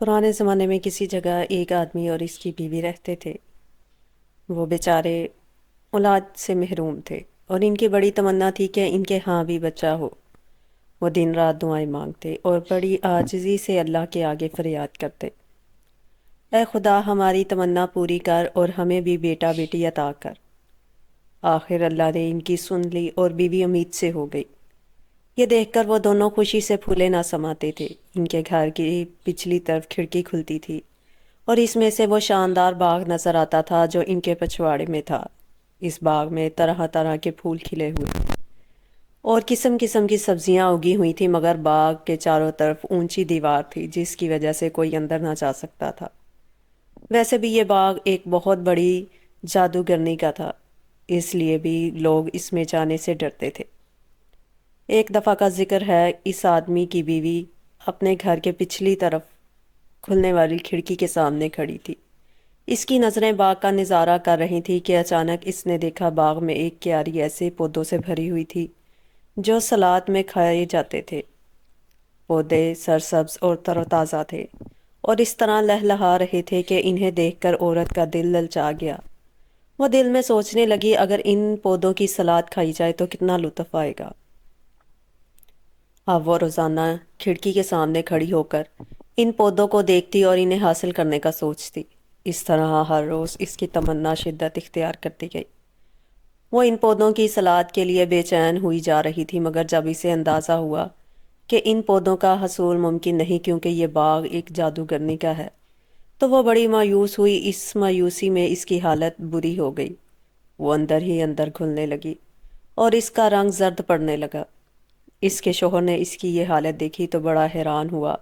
پرانے زمانے میں کسی جگہ ایک آدمی اور اس کی بیوی رہتے تھے۔ وہ بیچارے اولاد سے محروم تھے اور ان کی بڑی تمنا تھی کہ ان کے ہاں بھی بچہ ہو۔ وہ دن رات دعائیں مانگتے اور بڑی عاجزی سے اللہ کے آگے فریاد کرتے، اے خدا ہماری تمنا پوری کر اور ہمیں بھی بیٹا بیٹی عطا کر۔ آخر اللہ نے ان کی سن لی اور بیوی امید سے ہو گئی۔ یہ دیکھ کر وہ دونوں خوشی سے پھولے نہ سماتے تھے۔ ان کے گھر کی پچھلی طرف کھڑکی کھلتی تھی اور اس میں سے وہ شاندار باغ نظر آتا تھا جو ان کے پچھواڑے میں تھا۔ اس باغ میں طرح طرح کے پھول کھلے ہوئے اور قسم قسم کی سبزیاں اگی ہوئی تھیں، مگر باغ کے چاروں طرف اونچی دیوار تھی جس کی وجہ سے کوئی اندر نہ جا سکتا تھا۔ ویسے بھی یہ باغ ایک بہت بڑی جادوگرنی کا تھا، اس لیے بھی لوگ اس میں جانے سے ڈرتے تھے۔ ایک دفعہ کا ذکر ہے، اس آدمی کی بیوی اپنے گھر کے پچھلی طرف کھلنے والی کھڑکی کے سامنے کھڑی تھی۔ اس کی نظریں باغ کا نظارہ کر رہی تھی کہ اچانک اس نے دیکھا باغ میں ایک کیاری ایسے پودوں سے بھری ہوئی تھی جو سلاد میں کھائے جاتے تھے۔ پودے سرسبز اور تر و تازہ تھے اور اس طرح لہلہا رہے تھے کہ انہیں دیکھ کر عورت کا دل للچا گیا۔ وہ دل میں سوچنے لگی، اگر ان پودوں کی سلاد کھائی جائے تو کتنا لطف آئے گا۔ اب وہ روزانہ کھڑکی کے سامنے کھڑی ہو کر ان پودوں کو دیکھتی اور انہیں حاصل کرنے کا سوچتی۔ اس طرح ہر روز اس کی تمنا شدت اختیار کرتی گئی۔ وہ ان پودوں کی سلاد کے لیے بے چین ہوئی جا رہی تھی، مگر جب اسے اندازہ ہوا کہ ان پودوں کا حصول ممکن نہیں کیونکہ یہ باغ ایک جادوگرنی کا ہے، تو وہ بڑی مایوس ہوئی۔ اس مایوسی میں اس کی حالت بری ہو گئی۔ وہ اندر ہی اندر گھلنے لگی اور اس کا رنگ زرد پڑنے لگا۔ اس کے شوہر نے اس کی یہ حالت دیکھی تو بڑا حیران ہوا۔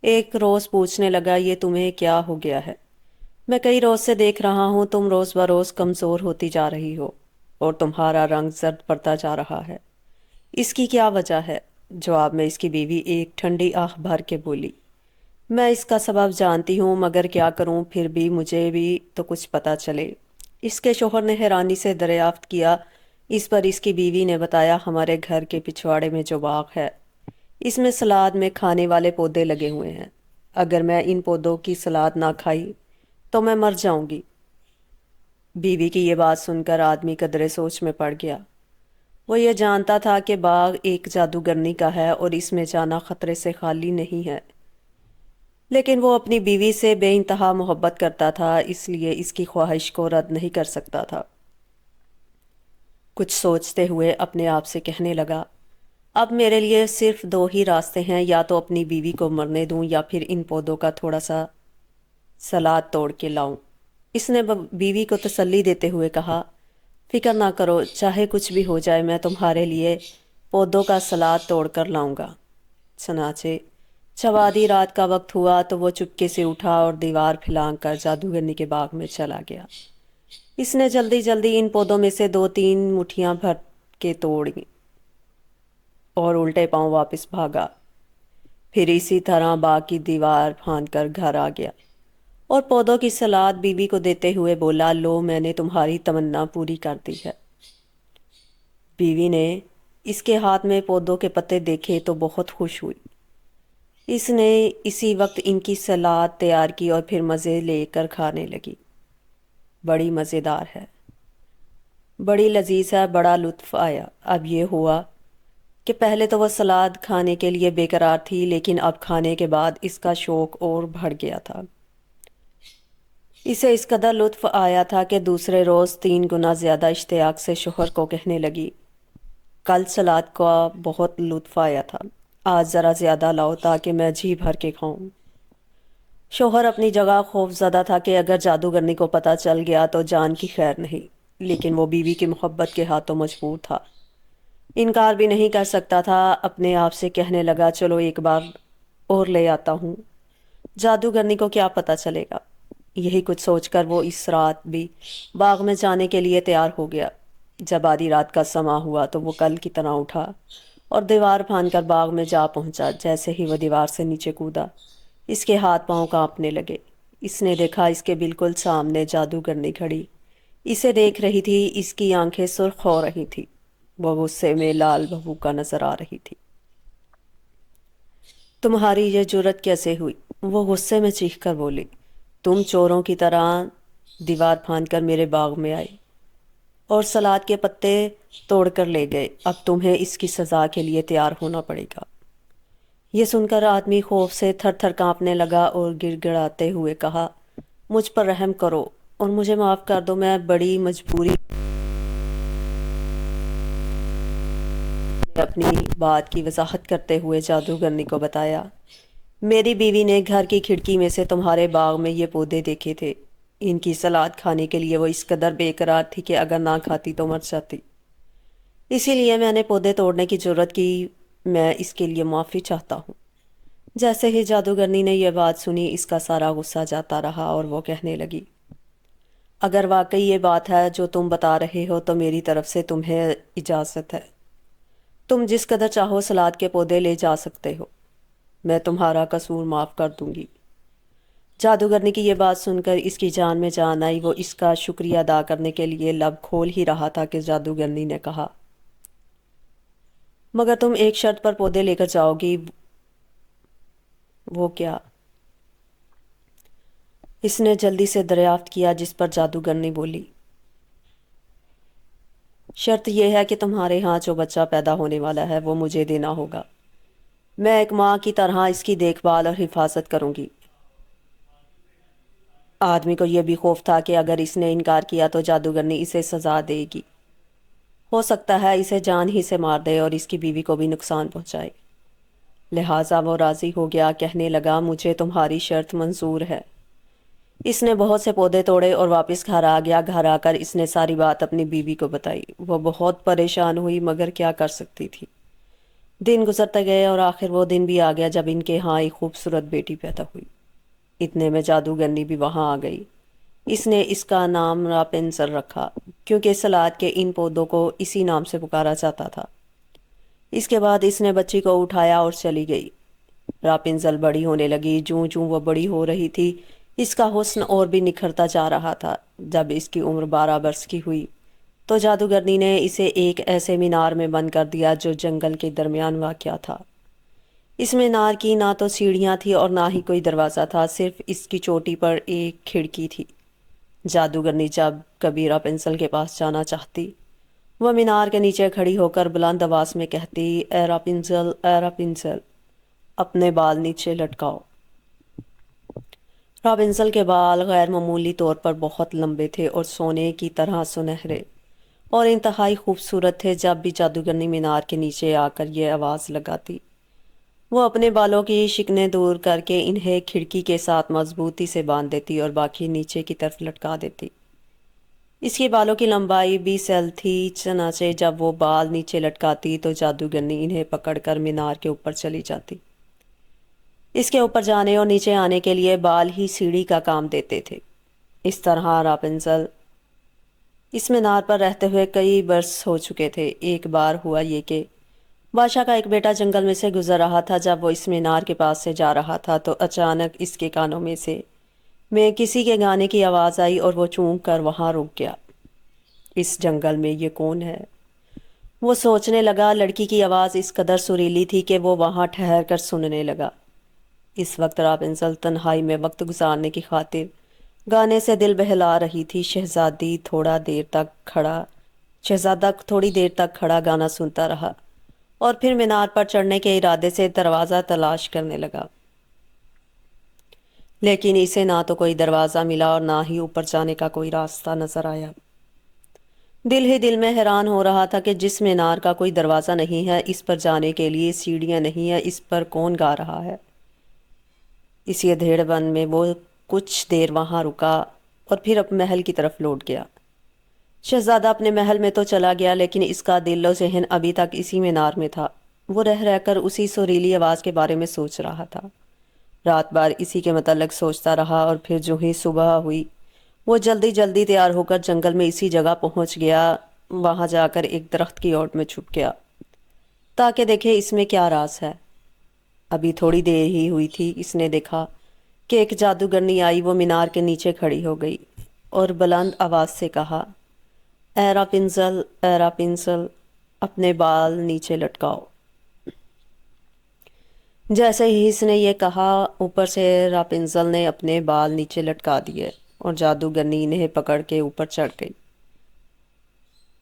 ایک روز پوچھنے لگا، یہ تمہیں کیا ہو گیا ہے؟ میں کئی روز سے دیکھ رہا ہوں تم روز بروز کمزور ہوتی جا رہی ہو اور تمہارا رنگ زرد پڑتا جا رہا ہے۔ اس کی کیا وجہ ہے؟ جواب میں اس کی بیوی ایک ٹھنڈی آہ بھر کے بولی، میں اس کا سبب جانتی ہوں، مگر کیا کروں، پھر بھی مجھے بھی تو کچھ پتہ چلے۔ اس کے شوہر نے حیرانی سے دریافت کیا۔ اس پر اس کی بیوی نے بتایا، ہمارے گھر کے پچھواڑے میں جو باغ ہے اس میں سلاد میں کھانے والے پودے لگے ہوئے ہیں۔ اگر میں ان پودوں کی سلاد نہ کھائی تو میں مر جاؤں گی۔ بیوی کی یہ بات سن کر آدمی قدرے سوچ میں پڑ گیا۔ وہ یہ جانتا تھا کہ باغ ایک جادوگرنی کا ہے اور اس میں جانا خطرے سے خالی نہیں ہے، لیکن وہ اپنی بیوی سے بے انتہا محبت کرتا تھا، اس لیے اس کی خواہش کو رد نہیں کر سکتا تھا۔ کچھ سوچتے ہوئے اپنے آپ سے کہنے لگا، اب میرے لیے صرف دو ہی راستے ہیں، یا تو اپنی بیوی کو مرنے دوں یا پھر ان پودوں کا تھوڑا سا سلاد توڑ کے لاؤں۔ اس نے بیوی کو تسلی دیتے ہوئے کہا، فکر نہ کرو، چاہے کچھ بھی ہو جائے میں تمہارے لیے پودوں کا سلاد توڑ کر لاؤں گا۔ چنانچہ جب آدھی رات کا وقت ہوا تو وہ چپکے سے اٹھا اور دیوار پھلانگ کر جادوگرنی کے باغ میں چلا گیا۔ اس نے جلدی جلدی ان پودوں میں سے 2-3 مٹھیاں بھر کے توڑیں اور الٹے پاؤں واپس بھاگا۔ پھر اسی طرح باغ کی دیوار پھاند کر گھر آ گیا اور پودوں کی سلاد بیوی کو دیتے ہوئے بولا، لو میں نے تمہاری تمنا پوری کر دی ہے۔ بیوی نے اس کے ہاتھ میں پودوں کے پتے دیکھے تو بہت خوش ہوئی۔ اس نے اسی وقت ان کی سلاد تیار کی اور پھر مزے لے کر کھانے لگی۔ بڑی مزیدار ہے، بڑی لذیذ ہے، بڑا لطف آیا۔ اب یہ ہوا کہ پہلے تو وہ سلاد کھانے کے لیے بے قرار تھی، لیکن اب کھانے کے بعد اس کا شوق اور بڑھ گیا تھا۔ اسے اس قدر لطف آیا تھا کہ دوسرے روز 3 گنا زیادہ اشتیاق سے شوہر کو کہنے لگی، کل سلاد کا بہت لطف آیا تھا، آج ذرا زیادہ لاؤ تاکہ میں جی بھر کے کھاؤں۔ شوہر اپنی جگہ خوف زدہ تھا کہ اگر جادوگرنی کو پتہ چل گیا تو جان کی خیر نہیں، لیکن وہ بیوی کی محبت کے ہاتھوں مجبور تھا، انکار بھی نہیں کر سکتا تھا۔ اپنے آپ سے کہنے لگا، چلو ایک بار اور لے آتا ہوں، جادوگرنی کو کیا پتہ چلے گا۔ یہی کچھ سوچ کر وہ اس رات بھی باغ میں جانے کے لیے تیار ہو گیا۔ جب آدھی رات کا سما ہوا تو وہ کل کی طرح اٹھا اور دیوار پھاند کر باغ میں جا پہنچا۔ جیسے ہی وہ دیوار سے نیچے کودا، اس کے ہاتھ پاؤں کانپنے لگے۔ اس نے دیکھا اس کے بالکل سامنے جادوگرنی کھڑی اسے دیکھ رہی تھی۔ اس کی آنکھیں سرخ ہو رہی تھی، وہ غصے میں لال بہو کا نظر آ رہی تھی۔ تمہاری یہ جرت کیسے ہوئی؟ وہ غصے میں چیخ کر بولی، تم چوروں کی طرح دیوار پھاند کر میرے باغ میں آئی اور سلاد کے پتے توڑ کر لے گئے، اب تمہیں اس کی سزا کے لیے تیار ہونا پڑے گا۔ یہ سن کر آدمی خوف سے تھر تھر کانپنے لگا اور گڑ گڑاتے ہوئے کہا، مجھ پر رحم کرو اور مجھے معاف کر دو، میں بڑی مجبوری میں اپنی بات کی وضاحت کرتے ہوئے جادوگرنی کو بتایا، میری بیوی نے گھر کی کھڑکی میں سے تمہارے باغ میں یہ پودے دیکھے تھے، ان کی سلاد کھانے کے لیے وہ اس قدر بے قرار تھی کہ اگر نہ کھاتی تو مر جاتی، اسی لیے میں نے پودے توڑنے کی جرت کی، میں اس کے لیے معافی چاہتا ہوں۔ جیسے ہی جادوگرنی نے یہ بات سنی اس کا سارا غصہ جاتا رہا اور وہ کہنے لگی، اگر واقعی یہ بات ہے جو تم بتا رہے ہو تو میری طرف سے تمہیں اجازت ہے، تم جس قدر چاہو سلاد کے پودے لے جا سکتے ہو، میں تمہارا قصور معاف کر دوں گی۔ جادوگرنی کی یہ بات سن کر اس کی جان میں جان آئی، وہ اس کا شکریہ ادا کرنے کے لیے لب کھول ہی رہا تھا کہ جادوگرنی نے کہا، مگر تم ایک شرط پر پودے لے کر جاؤ گی۔ وہ کیا؟ اس نے جلدی سے دریافت کیا، جس پر جادوگرنی بولی، شرط یہ ہے کہ تمہارے ہاں جو بچہ پیدا ہونے والا ہے وہ مجھے دینا ہوگا، میں ایک ماں کی طرح اس کی دیکھ بھال اور حفاظت کروں گی۔ آدمی کو یہ بھی خوف تھا کہ اگر اس نے انکار کیا تو جادوگرنی اسے سزا دے گی، ہو سکتا ہے اسے جان ہی سے مار دے اور اس کی بیوی کو بھی نقصان پہنچائے، لہٰذا وہ راضی ہو گیا، کہنے لگا، مجھے تمہاری شرط منظور ہے۔ اس نے بہت سے پودے توڑے اور واپس گھر آ گیا۔ گھر آ کر اس نے ساری بات اپنی بیوی کو بتائی، وہ بہت پریشان ہوئی مگر کیا کر سکتی تھی۔ دن گزرتے گئے اور آخر وہ دن بھی آ گیا جب ان کے ہاں ایک خوبصورت بیٹی پیدا ہوئی۔ اتنے میں جادوگرنی بھی وہاں آ گئی۔ اس نے اس کا نام راپنزل رکھا کیونکہ سلاد کے ان پودوں کو اسی نام سے پکارا جاتا تھا۔ اس کے بعد اس نے بچی کو اٹھایا اور چلی گئی۔ راپنزل بڑی ہونے لگی، جوں جوں وہ بڑی ہو رہی تھی اس کا حسن اور بھی نکھرتا جا رہا تھا۔ جب اس کی عمر 12 برس کی ہوئی تو جادوگرنی نے اسے ایک ایسے مینار میں بند کر دیا جو جنگل کے درمیان واقع تھا۔ اس مینار کی نہ تو سیڑھیاں تھی اور نہ ہی کوئی دروازہ تھا، صرف اس کی چوٹی پر ایک کھڑکی تھی۔ جادوگرنی جب کبھی راپنزل کے پاس جانا چاہتی، وہ مینار کے نیچے کھڑی ہو کر بلند آواز میں کہتی، اے راپنزل، اے راپنزل، اپنے بال نیچے لٹکاؤ۔ راپنزل کے بال غیر معمولی طور پر بہت لمبے تھے اور سونے کی طرح سنہرے اور انتہائی خوبصورت تھے۔ جب بھی جادوگرنی مینار کے نیچے آ کر یہ آواز لگاتی، وہ اپنے بالوں کی شکنیں دور کر کے انہیں کھڑکی کے ساتھ مضبوطی سے باندھ دیتی اور باقی نیچے کی طرف لٹکا دیتی۔ اس کی بالوں کی لمبائی 20 ایل تھی، چنانچہ جب وہ بال نیچے لٹکاتی تو جادوگرنی انہیں پکڑ کر مینار کے اوپر چلی جاتی۔ اس کے اوپر جانے اور نیچے آنے کے لیے بال ہی سیڑھی کا کام دیتے تھے۔ اس طرح راپنزل اس مینار پر رہتے ہوئے کئی برس ہو چکے تھے۔ ایک بار ہوا یہ کہ بادشاہ کا ایک بیٹا جنگل میں سے گزر رہا تھا۔ جب وہ اس مینار کے پاس سے جا رہا تھا تو اچانک اس کے کانوں میں کسی کے گانے کی آواز آئی اور وہ چونک کر وہاں رک گیا۔ اس جنگل میں یہ کون ہے؟ وہ سوچنے لگا۔ لڑکی کی آواز اس قدر سریلی تھی کہ وہ وہاں ٹھہر کر سننے لگا۔ اس وقت راپنزل تنہائی میں وقت گزارنے کی خاطر گانے سے دل بہلا رہی تھی۔ شہزادہ تھوڑی دیر تک کھڑا گانا سنتا رہا اور پھر مینار پر چڑھنے کے ارادے سے دروازہ تلاش کرنے لگا، لیکن اسے نہ تو کوئی دروازہ ملا اور نہ ہی اوپر جانے کا کوئی راستہ نظر آیا۔ دل ہی دل میں حیران ہو رہا تھا کہ جس مینار کا کوئی دروازہ نہیں ہے، اس پر جانے کے لیے سیڑھیاں نہیں ہیں، اس پر کون گا رہا ہے؟ اسی ادھیڑ بن میں وہ کچھ دیر وہاں رکا اور پھر اپنے محل کی طرف لوٹ گیا۔ شہزادہ اپنے محل میں تو چلا گیا لیکن اس کا دل و ذہن ابھی تک اسی مینار میں تھا۔ وہ رہ رہ کر اسی سریلی آواز کے بارے میں سوچ رہا تھا۔ رات بھر اسی کے متعلق سوچتا رہا اور پھر جو ہی صبح ہوئی وہ جلدی جلدی تیار ہو کر جنگل میں اسی جگہ پہنچ گیا۔ وہاں جا کر ایک درخت کی اوٹ میں چھپ گیا تاکہ دیکھے اس میں کیا راز ہے۔ ابھی تھوڑی دیر ہی ہوئی تھی، اس نے دیکھا کہ ایک جادوگرنی آئی۔ وہ مینار کے نیچے کھڑی ہو گئی اور بلند آواز سے کہا، اے راپنزل، اے راپنزل، اپنے بال نیچے لٹکاؤ۔ جیسے ہی اس نے یہ کہا اوپر سے راپنزل نے اپنے بال نیچے لٹکا دیے اور جادوگرنی انہیں پکڑ کے اوپر چڑھ گئی۔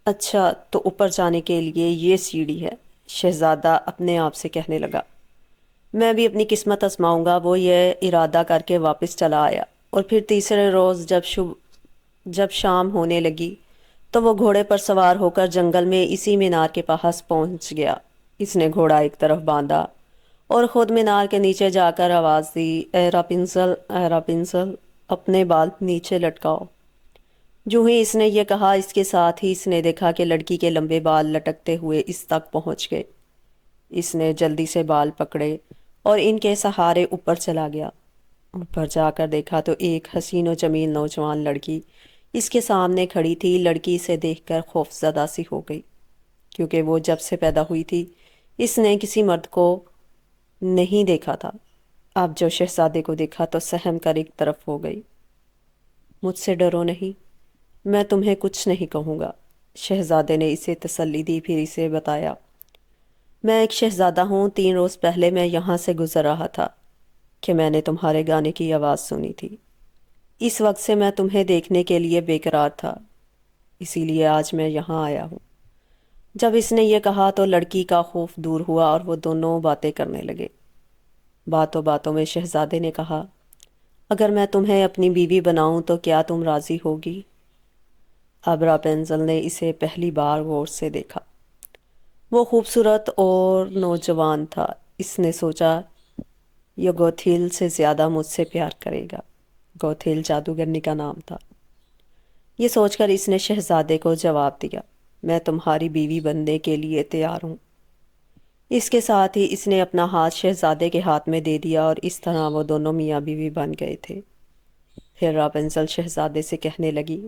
اچھا تو اوپر جانے کے لیے یہ سیڑھی ہے، شہزادہ اپنے آپ سے کہنے لگا۔ میں بھی اپنی قسمت آزماؤں گا۔ وہ یہ ارادہ کر کے واپس چلا آیا اور پھر تیسرے روز جب شام ہونے لگی تو وہ گھوڑے پر سوار ہو کر جنگل میں اسی مینار کے پاس پہنچ گیا۔ اس نے گھوڑا ایک طرف باندھا اور خود مینار کے نیچے جا کر آواز دی، اے راپنزل، اے راپنزل، اپنے بال نیچے لٹکاؤ۔ جو ہی اس نے یہ کہا اس کے ساتھ ہی اس نے دیکھا کہ لڑکی کے لمبے بال لٹکتے ہوئے اس تک پہنچ گئے۔ اس نے جلدی سے بال پکڑے اور ان کے سہارے اوپر چلا گیا۔ اوپر جا کر دیکھا تو ایک حسین و جمیل نوجوان لڑکی اس کے سامنے کھڑی تھی۔ لڑکی اسے دیکھ کر خوف زدہ سی ہو گئی، کیونکہ وہ جب سے پیدا ہوئی تھی اس نے کسی مرد کو نہیں دیکھا تھا۔ اب جو شہزادے کو دیکھا تو سہم کر ایک طرف ہو گئی۔ مجھ سے ڈرو نہیں، میں تمہیں کچھ نہیں کہوں گا، شہزادے نے اسے تسلی دی۔ پھر اسے بتایا، میں ایک شہزادہ ہوں۔ 3 روز پہلے میں یہاں سے گزر رہا تھا کہ میں نے تمہارے گانے کی آواز سنی تھی۔ اس وقت سے میں تمہیں دیکھنے کے لیے بے قرار تھا، اسی لیے آج میں یہاں آیا ہوں۔ جب اس نے یہ کہا تو لڑکی کا خوف دور ہوا اور وہ دونوں باتیں کرنے لگے۔ باتوں باتوں میں شہزادے نے کہا، اگر میں تمہیں اپنی بیوی بناؤں تو کیا تم راضی ہوگی؟ اب راپنزل نے اسے پہلی بار غور سے دیکھا۔ وہ خوبصورت اور نوجوان تھا۔ اس نے سوچا یہ گوتھیل سے زیادہ مجھ سے پیار کرے گا۔ گوتھیل جادوگرنی کا نام تھا۔ یہ سوچ کر اس نے شہزادے کو جواب دیا، میں تمہاری بیوی بننے کے لیے تیار ہوں۔ اس کے ساتھ ہی اس نے اپنا ہاتھ شہزادے کے ہاتھ میں دے دیا اور اس طرح وہ دونوں میاں بیوی بن گئے تھے۔ پھر راپنزل شہزادے سے کہنے لگی،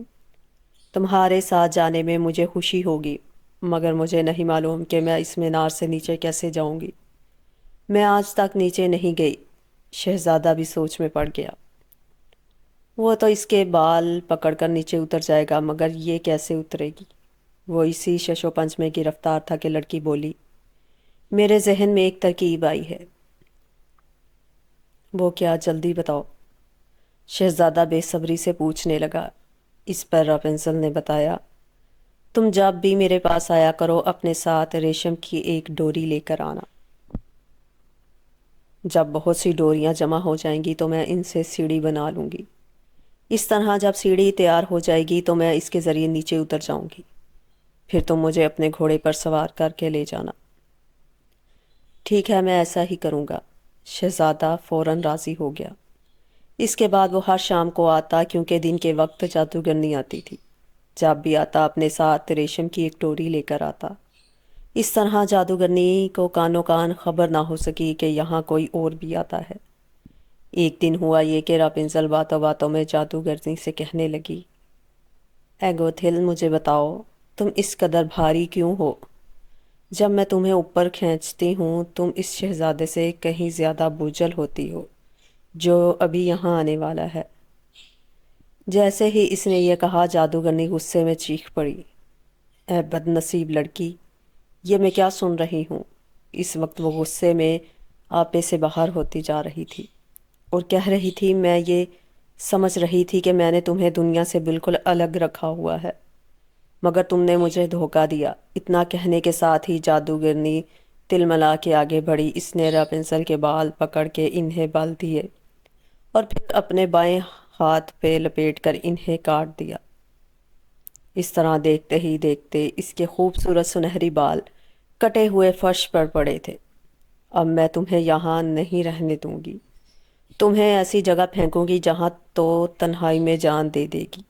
تمہارے ساتھ جانے میں مجھے خوشی ہوگی، مگر مجھے نہیں معلوم کہ میں اس مینار سے نیچے کیسے جاؤں گی۔ میں آج تک نیچے نہیں گئی۔ شہزادہ بھی سوچ میں پڑ گیا۔ وہ تو اس کے بال پکڑ کر نیچے اتر جائے گا، مگر یہ کیسے اترے گی؟ وہ اسی شش و پنج میں گرفتار تھا کہ لڑکی بولی، میرے ذہن میں ایک ترکیب آئی ہے۔ وہ کیا؟ جلدی بتاؤ، شہزادہ بے صبری سے پوچھنے لگا۔ اس پر راپنزل نے بتایا، تم جب بھی میرے پاس آیا کرو اپنے ساتھ ریشم کی ایک ڈوری لے کر آنا۔ جب بہت سی ڈوریاں جمع ہو جائیں گی تو میں ان سے سیڑھی بنا لوں گی۔ اس طرح جب سیڑھی تیار ہو جائے گی تو میں اس کے ذریعے نیچے اتر جاؤں گی، پھر تم مجھے اپنے گھوڑے پر سوار کر کے لے جانا۔ ٹھیک ہے، میں ایسا ہی کروں گا۔ شہزادہ فوراً راضی ہو گیا۔ اس کے بعد وہ ہر شام کو آتا، کیونکہ دن کے وقت جادوگرنی آتی تھی۔ جب بھی آتا اپنے ساتھ ریشم کی ایک ڈوری لے کر آتا۔ اس طرح جادوگرنی کو کانوں کان خبر نہ ہو سکی کہ یہاں کوئی اور بھی آتا ہے۔ ایک دن ہوا یہ کہ راپنزل باتوں باتوں میں جادوگرنی سے کہنے لگی، اے گوتھیل، مجھے بتاؤ تم اس قدر بھاری کیوں ہو؟ جب میں تمہیں اوپر کھینچتی ہوں تم اس شہزادے سے کہیں زیادہ بوجھل ہوتی ہو جو ابھی یہاں آنے والا ہے۔ جیسے ہی اس نے یہ کہا جادوگرنی غصے میں چیخ پڑی، اے بد نصیب لڑکی، یہ میں کیا سن رہی ہوں؟ اس وقت وہ غصے میں آپے سے باہر ہوتی جا رہی تھی اور کہہ رہی تھی، میں یہ سمجھ رہی تھی کہ میں نے تمہیں دنیا سے بالکل الگ رکھا ہوا ہے، مگر تم نے مجھے دھوکہ دیا۔ اتنا کہنے کے ساتھ ہی جادوگرنی تلملا کے آگے بڑھی۔ اس نے راپنزل کے بال پکڑ کے انہیں بل دیے اور پھر اپنے بائیں ہاتھ پہ لپیٹ کر انہیں کاٹ دیا۔ اس طرح دیکھتے ہی دیکھتے اس کے خوبصورت سنہری بال کٹے ہوئے فرش پر پڑے تھے۔ اب میں تمہیں یہاں نہیں رہنے دوں گی، تمہیں ایسی جگہ پھینکوں گی جہاں تو تنہائی میں جان دے دے گی۔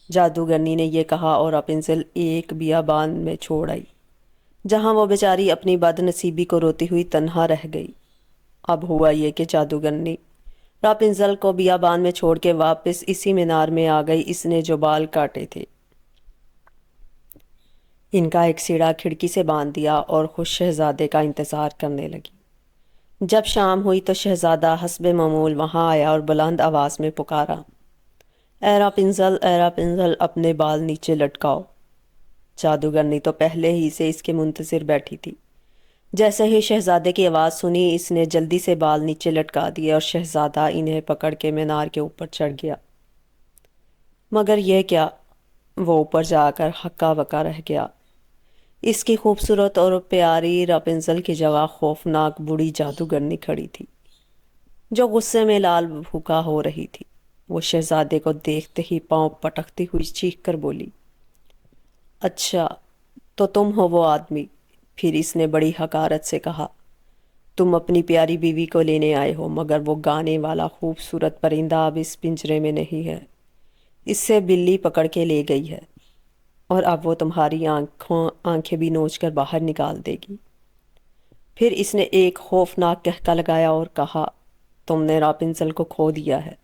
جادوگرنی نے یہ کہا اور راپنزل ایک بیابان میں چھوڑ آئی، جہاں وہ بیچاری اپنی بد نصیبی کو روتی ہوئی تنہا رہ گئی۔ اب ہوا یہ کہ جادوگرنی راپنزل کو بیابان میں چھوڑ کے واپس اسی مینار میں آ گئی۔ اس نے جو بال کاٹے تھے ان کا ایک سیڑھا کھڑکی سے باندھ دیا اور خود شہزادے کا انتظار کرنے لگی۔ جب شام ہوئی تو شہزادہ حسب معمول وہاں آیا اور بلند آواز میں پکارا، اے راپنزل، اے راپنزل، اپنے بال نیچے لٹکاؤ۔ جادوگرنی تو پہلے ہی سے اس کے منتظر بیٹھی تھی۔ جیسے ہی شہزادے کی آواز سنی اس نے جلدی سے بال نیچے لٹکا دیے اور شہزادہ انہیں پکڑ کے مینار کے اوپر چڑھ گیا۔ مگر یہ کیا، وہ اوپر جا کر ہکا بکا رہ گیا۔ اس کی خوبصورت اور پیاری راپنزل کی جگہ خوفناک بوڑھی جادوگرنی کھڑی تھی جو غصے میں لال بھوکا ہو رہی تھی۔ وہ شہزادے کو دیکھتے ہی پاؤں پٹکتی ہوئی چیخ کر بولی، اچھا تو تم ہو وہ آدمی؟ پھر اس نے بڑی حقارت سے کہا، تم اپنی پیاری بیوی کو لینے آئے ہو، مگر وہ گانے والا خوبصورت پرندہ اب اس پنجرے میں نہیں ہے، اس سے بلی پکڑ کے لے گئی ہے اور اب وہ تمہاری آنکھیں بھی نوچ کر باہر نکال دے گی۔ پھر اس نے ایک خوفناک قہقہ لگایا اور کہا، تم نے راپنزل کو کھو دیا ہے،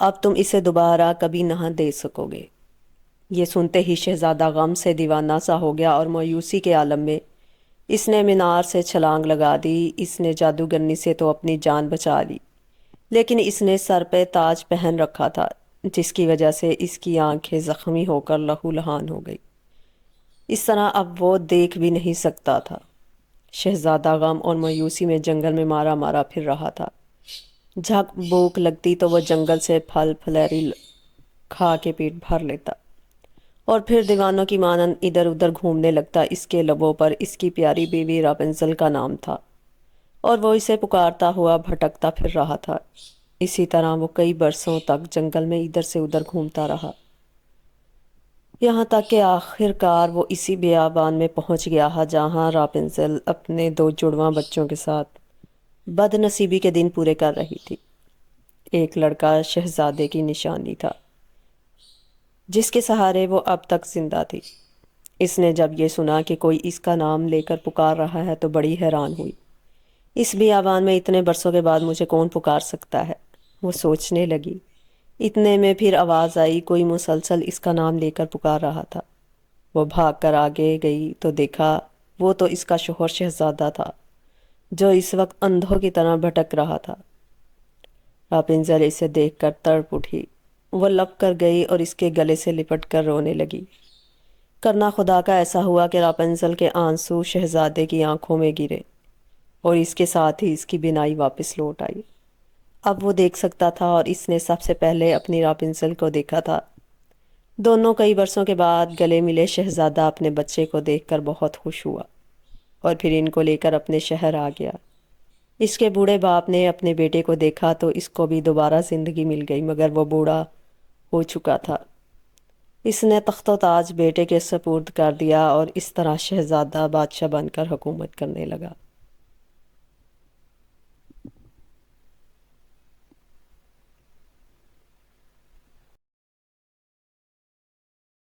اب تم اسے دوبارہ کبھی نہ دے سکو گے۔ یہ سنتے ہی شہزادہ غم سے دیوانہ سا ہو گیا اور مایوسی کے عالم میں اس نے مینار سے چھلانگ لگا دی۔ اس نے جادوگرنی سے تو اپنی جان بچا لی، لیکن اس نے سر پہ تاج پہن رکھا تھا جس کی وجہ سے اس کی آنکھیں زخمی ہو کر لہو لہان ہو گئی۔ اس طرح اب وہ دیکھ بھی نہیں سکتا تھا۔ شہزادہ غم اور مایوسی میں جنگل میں مارا مارا پھر رہا تھا۔ جھک بھوک لگتی تو وہ جنگل سے پھل پھلیری کھا کے پیٹ بھر لیتا اور پھر دیوانوں کی مانند ادھر ادھر گھومنے لگتا۔ اس کے لبوں پر اس کی پیاری بیوی راپنزل کا نام تھا اور وہ اسے پکارتا ہوا بھٹکتا پھر رہا تھا۔ اسی طرح وہ کئی برسوں تک جنگل میں ادھر سے ادھر گھومتا رہا، یہاں تک کہ آخر کار وہ اسی بیابان میں پہنچ گیا جہاں راپنزل اپنے 2 جڑواں بچوں کے ساتھ بد نصیبی کے دن پورے کر رہی تھی۔ ایک لڑکا شہزادے کی نشانی تھا جس کے سہارے وہ اب تک زندہ تھی۔ اس نے جب یہ سنا کہ کوئی اس کا نام لے کر پکار رہا ہے تو بڑی حیران ہوئی۔ اس بیابان میں اتنے برسوں کے بعد مجھے کون پکار سکتا ہے، وہ سوچنے لگی۔ اتنے میں پھر آواز آئی، کوئی مسلسل اس کا نام لے کر پکار رہا تھا۔ وہ بھاگ کر آگے گئی تو دیکھا وہ تو اس کا شوہر شہزادہ تھا جو اس وقت اندھوں کی طرح بھٹک رہا تھا۔ راپنزل اسے دیکھ کر تڑپ اٹھی۔ وہ لپ کر گئی اور اس کے گلے سے لپٹ کر رونے لگی۔ کرنا خدا کا ایسا ہوا کہ راپنزل کے آنسو شہزادے کی آنکھوں میں گرے اور اس کے ساتھ ہی اس کی بینائی واپس لوٹ آئی۔ اب وہ دیکھ سکتا تھا اور اس نے سب سے پہلے اپنی راپنزل کو دیکھا تھا۔ دونوں کئی برسوں کے بعد گلے ملے۔ شہزادہ اپنے بچے کو دیکھ کر بہت خوش ہوا اور پھر ان کو لے کر اپنے شہر آ گیا۔ اس کے بوڑھے باپ نے اپنے بیٹے کو دیکھا تو اس کو بھی دوبارہ زندگی مل گئی، مگر وہ بوڑھا ہو چکا تھا۔ اس نے تخت و تاج بیٹے کے سپرد کر دیا اور اس طرح شہزادہ بادشاہ بن کر حکومت کرنے لگا۔